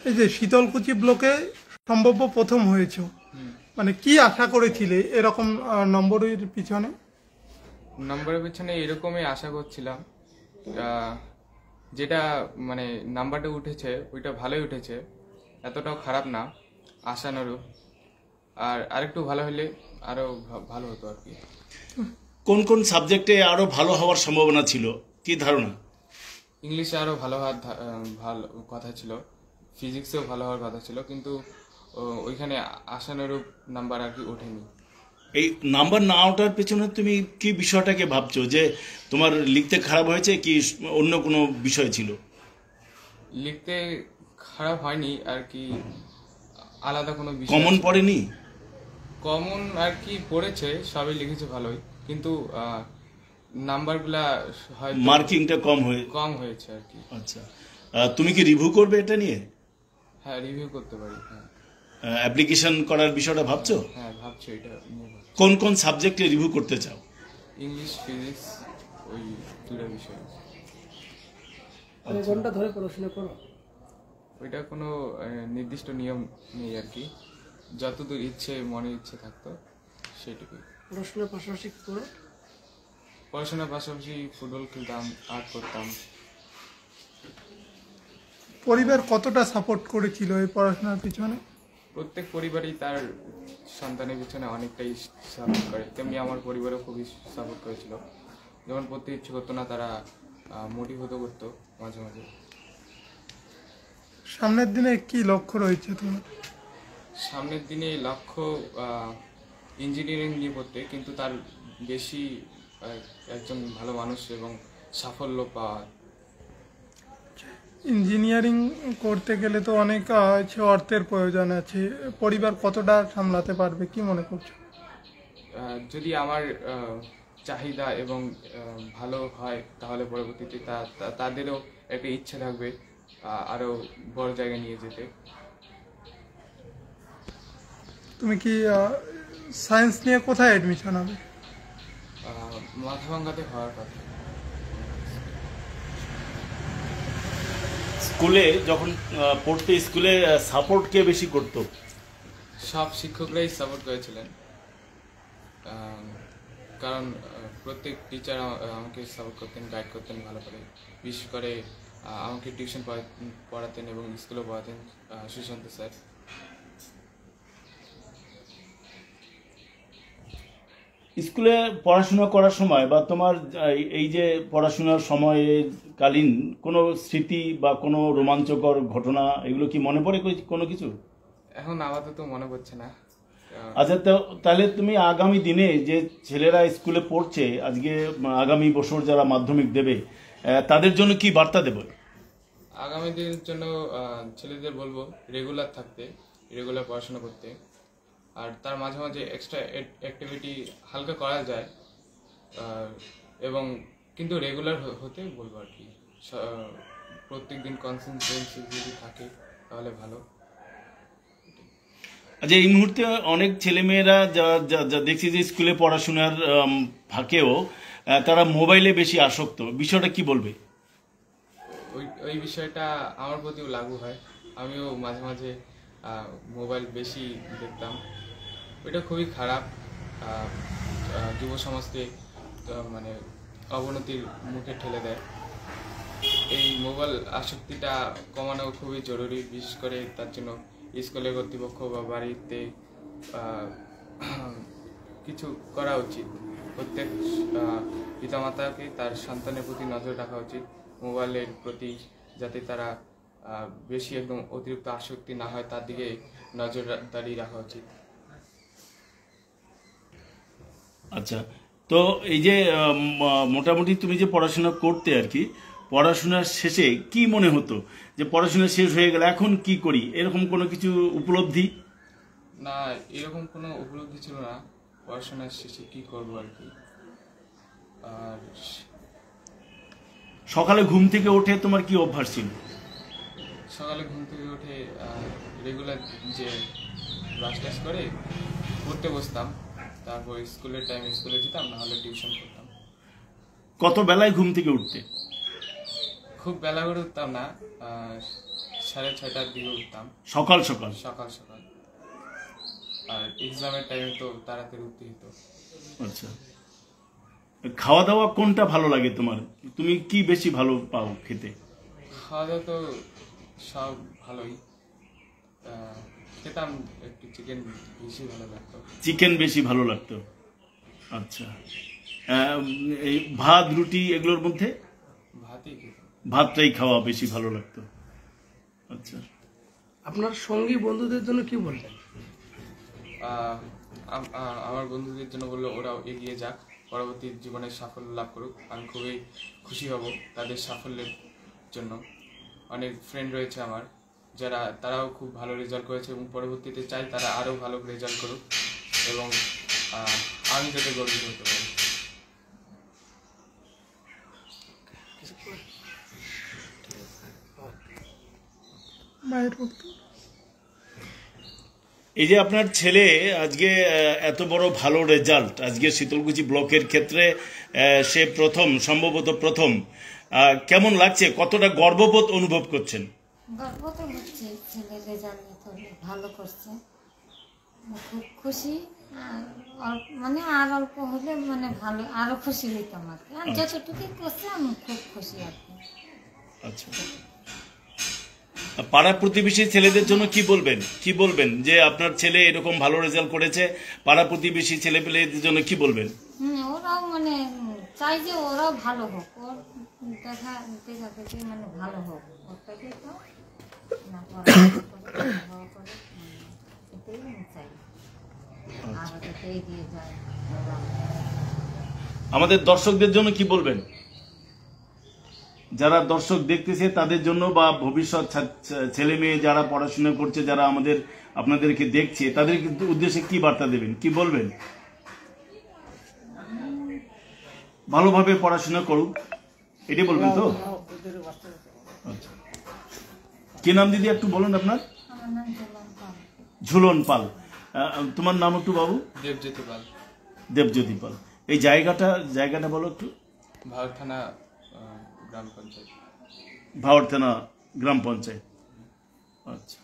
এই যে শীতলকুচি ব্লকে সম্ভাব্য প্রথম হয়েছে, মানে কি আশা করেছিলে এরকম নম্বরের পিছনে? নম্বরের পিছনে এরকমই আশা করছিলাম, যেটা মানে নাম্বারটা উঠেছে ওইটা ভালোই উঠেছে, এতটাও খারাপ না, আশানুরূপ। আর আরেকটু ভালো হলে আরো ভালো হতো আর কি। কোন কোন সাবজেক্টে আরো ভালো হওয়ার সম্ভাবনা ছিল, কি ধারণা? ইংলিশে আরো ভালো হওয়ার ভালো কথা ছিল, ফিজিক্সেও ভালো হওয়ার কথা ছিল, কিন্তু ওইখানে আশানুরূপ নাম্বার আর কি ওঠেনি। এই নাম্বার না ওঠার পেছনে তুমি কি বিষয়টাকে ভাবছো, যে তোমার লিখতে খারাপ হয়েছে কি অন্য কোনো বিষয় ছিল? লিখতে খারাপ হয়নি আর কি, আলাদা কোনো বিষয় কমন পড়েনি? কমন আর কি পড়েছে, সবই লিখেছে ভালোই, কিন্তু নাম্বারগুলা হয় মার্কিংটা কম হয়েছে আর কি। আচ্ছা, তুমি কি রিভিউ করবে এটা নিয়ে? হ্যাঁ, রিভিউ করতে পারি। হ্যাঁ, অ্যাপ্লিকেশন করার বিষয়টা ভাবছো? হ্যাঁ ভাবছি এটা নিয়ে। কোন কোন সাবজেক্টে রিভিউ করতে চাও? ইংলিশ, ফিজিক্স, ওই দুটো বিষয়। ঘন্টা ধরে পড়াশোনা করো? ওইটা কোনো নির্দিষ্ট নিয়ম নেই আর কি, যতদূর ইচ্ছে মনে ইচ্ছে থাকতো সেটুকুই। পড়াশোনার পাশাপাশি কি করো? পড়াশোনার পাশাপাশি ফুটবল খেলতাম, আর্ট করতাম। পরিবার কতটা সাপোর্ট করেছিল এই পড়াশোনার পিছনে? প্রত্যেক পরিবারই তার সন্তানের পিছনে অনেকটাই সাপোর্ট করে, তেমনি আমার পরিবারও খুবই সাপোর্ট করেছিল। যখন পড়তে ইচ্ছে করতো না, তারা মোটিভেট করতো মাঝে মাঝে। সামনের দিনে কি লক্ষ্য রয়েছে তোমার? সামনের দিনে লক্ষ্য ইঞ্জিনিয়ারিং নিয়ে পড়তে, কিন্তু তার বেশি একজন ভালো মানুষ এবং সাফল্য পাওয়া। ইঞ্জিনিয়ারিং করতে গেলে তো অনেক অর্থের প্রয়োজন আছে, পরিবার কতটা সামলাতে পারবে কি মনে করছো? যদি আমার চাহিদা এবং ভালো হয়, তাহলে পরবর্তীতে তাদেরও একটা ইচ্ছে থাকবে আরো বড় জায়গায় নিয়ে যেতে। তুমি কি সায়েন্স নিয়ে কোথায় অ্যাডমিশন হবে? মাথাভাঙ্গাতে হওয়ার কথা। স্কুলে যখন পড়তে, স্কুলে সাপোর্ট কে বেশি করতো? সব শিক্ষকরাই সাপোর্ট করেছিলেন, কারণ প্রত্যেক টিচার আমাকে সাপোর্ট করতেন, গাইড করতেন ভালো করে। বিশেষ করে আমাকে টিউশন পড়াতেন এবং স্কুলে পড়াতেন সুশান্ত স্যার। স্কুলে পড়াশোনা করার সময় বা তোমার এই যে পড়াশোনার সময়কালীন কোনো স্মৃতি বা কোনো রোমাঞ্চকর ঘটনা, এগুলো কি মনে পড়ে কোনো কিছু? এখন আপাতত মনে পড়ছে না। আচ্ছা, তো তাহলে তুমি আগামী দিনে যে ছেলেরা স্কুলে পড়ছে আজকে, আগামী বছর যারা মাধ্যমিক দেবে, তাদের জন্য কি বার্তা দেবে? আগামী দিনের জন্য ছেলেদের বলবো রেগুলার থাকতে, রেগুলার পড়াশোনা করতে, আর তার মাঝে মাঝে এক্সট্রা অ্যাক্টিভিটি হালকা করা যায়, এবং কিন্তু রেগুলার হতে বলবো আর কি। প্রত্যেক দিন কনসেন্ট্রেন্সি যদি থাকে তাহলে ভালো। আচ্ছা, এই মুহূর্তে অনেক ছেলেমেয়েরা যা দেখছি যে স্কুলে পড়াশোনার ফাঁকেও তারা মোবাইলে বেশি আসক্ত, বিষয়টা কি বলবে? ওই বিষয়টা আমার প্রতিও লাগু হয়, আমিও মাঝে মাঝে মোবাইল বেশি দেখতাম। ওইটা খুবই খারাপ, যুব সমাজকে মানে অবনতির মুখে ঠেলে দেয়। এই মোবাইল আসক্তিটা কমানো খুবই জরুরি, বিশেষ করে তার জন্য স্কুলের কর্তৃপক্ষ বা বাড়িতে কিছু করা উচিত। প্রত্যেক পিতামাতাকে তার সন্তানের প্রতি নজর রাখা উচিত, মোবাইলের প্রতি, যাতে তারা বেশি একদম অতিরিক্ত আসক্তি না হয়, তার দিকে নজরদারি রাখা উচিত। আচ্ছা, তো এই যে মোটামুটি তুমি যে পড়াশোনা করতে আর কি, পড়াশোনার শেষে কি মনে হতো যে পড়াশোনা শেষ হয়ে গেলে এখন কি করি, এরকম কোনো কিছু উপলব্ধি? না, এরকম কোনো উপলব্ধি ছিল না পড়াশোনার শেষে কি করবো আর কি। আর সকালে ঘুম থেকে উঠে তোমার কি অভ্যাস ছিল? সকালে ঘুম থেকে উঠে রেগুলার যে ব্রাশ টাশ করে পড়তে বসতাম, তারপর স্কুলের টাইমে স্কুলে যেতাম, নাহলে টিউশন করতাম। কত বেলায় ঘুম থেকে উঠতে? খুব বেলা করে উঠতাম না, 6:30টার দিকে উঠতাম সকাল সকাল? সকাল সকাল। আর এক্সামের টাইমে তো তাড়াতাড়ি উঠতে হতো। আচ্ছা, খাওয়া দাওয়া কোনটা ভালো লাগে তোমার? তুমি কি বেশি ভালো পাও খেতে? খাওয়া দাওয়া তো সব ভালোই, খেতাম একটু চিকেন বেশি ভালো লাগতো। চিকেন বেশি ভালো লাগতো। আচ্ছা, এই ভাত রুটি এগুলোর মধ্যে ভাতই খেতাম। ভাতটাই খাওয়া বেশি ভালো লাগতো। আচ্ছা, আপনার সঙ্গী বন্ধুদের জন্য কি বলবেন? আমার বন্ধুদের জন্য বললো ওরাও এগিয়ে যাক, পরবর্তী জীবনে সাফল্য লাভ করুক। আমি খুবই খুশি হব তাদের সাফল্যের জন্য। অনেক ফ্রেন্ড রয়েছে আমার তারাও খুব ভালো রেজাল্ট করেছে এবং পরবর্তীতে চাই তারা আরও ভালো রেজাল্ট করুক এবং আমি যাতে গর্বিত হতে পারি। মায়ের ভক্তি। এই যে আপনার ছেলে আজকে এত বড় ভালো রেজাল্ট, আজকে শীতলকুচি ব্লকের ক্ষেত্রে সে সম্ভবত প্রথম, কেমন লাগছে? কতটা গর্ববোধ অনুভব করছেন? গর্ব তো হচ্ছে, ছেলে রেজাল্ট ভালো করছে, খুব খুশি। মানে আর অল্প হলে মানে ভালো আরো খুশি হইতাম আর কি। আর যতটুকু করছে আমি খুব খুশি আর কি। আচ্ছা, পাড়া প্রতিবেশী ছেলেদের জন্য কি বলবেন যে আপনার ছেলে এরকম ভালো রেজাল্ট করেছে? পাড়া প্রতিবেশী ছেলে পেলেদের জন্য কি বলবেন? ওরাও মানে চাই যে ওরাও ভালো হোক, ওর দেখা দেখে মানে ভালো হোক, ওরটাকে তো না পড়াশোনা করে এটাই আমি চাই, আরো যাতে এগিয়ে যায়। আমাদের দর্শকদের জন্য কি বলবেন? যারা দর্শক দেখতেছে তাদের জন্য, বা ভবিষ্যৎ ছেলে মেয়ে যারা পড়াশোনা করছে, যারা আপনাদেরকে দেখছে, তাদের উদ্দেশ্যে কি বার্তা দেবেন, কি বলবেন? ভালোভাবে পড়াশোনা করুক, এটাই বলবেন তো? আচ্ছা, কি নাম দিদি একটু বলুন আপনার? আমার নাম ঝুলন পাল। ঝুলন পাল। তোমার নাম একটু বাবু? দেবজ্যোতি পাল। দেবজ্যোতি পাল। এই জায়গাটা বলো একটু। ভাওর থানা গ্রাম পঞ্চায়েত। ভাওর থানা গ্রাম পঞ্চায়েত। আচ্ছা।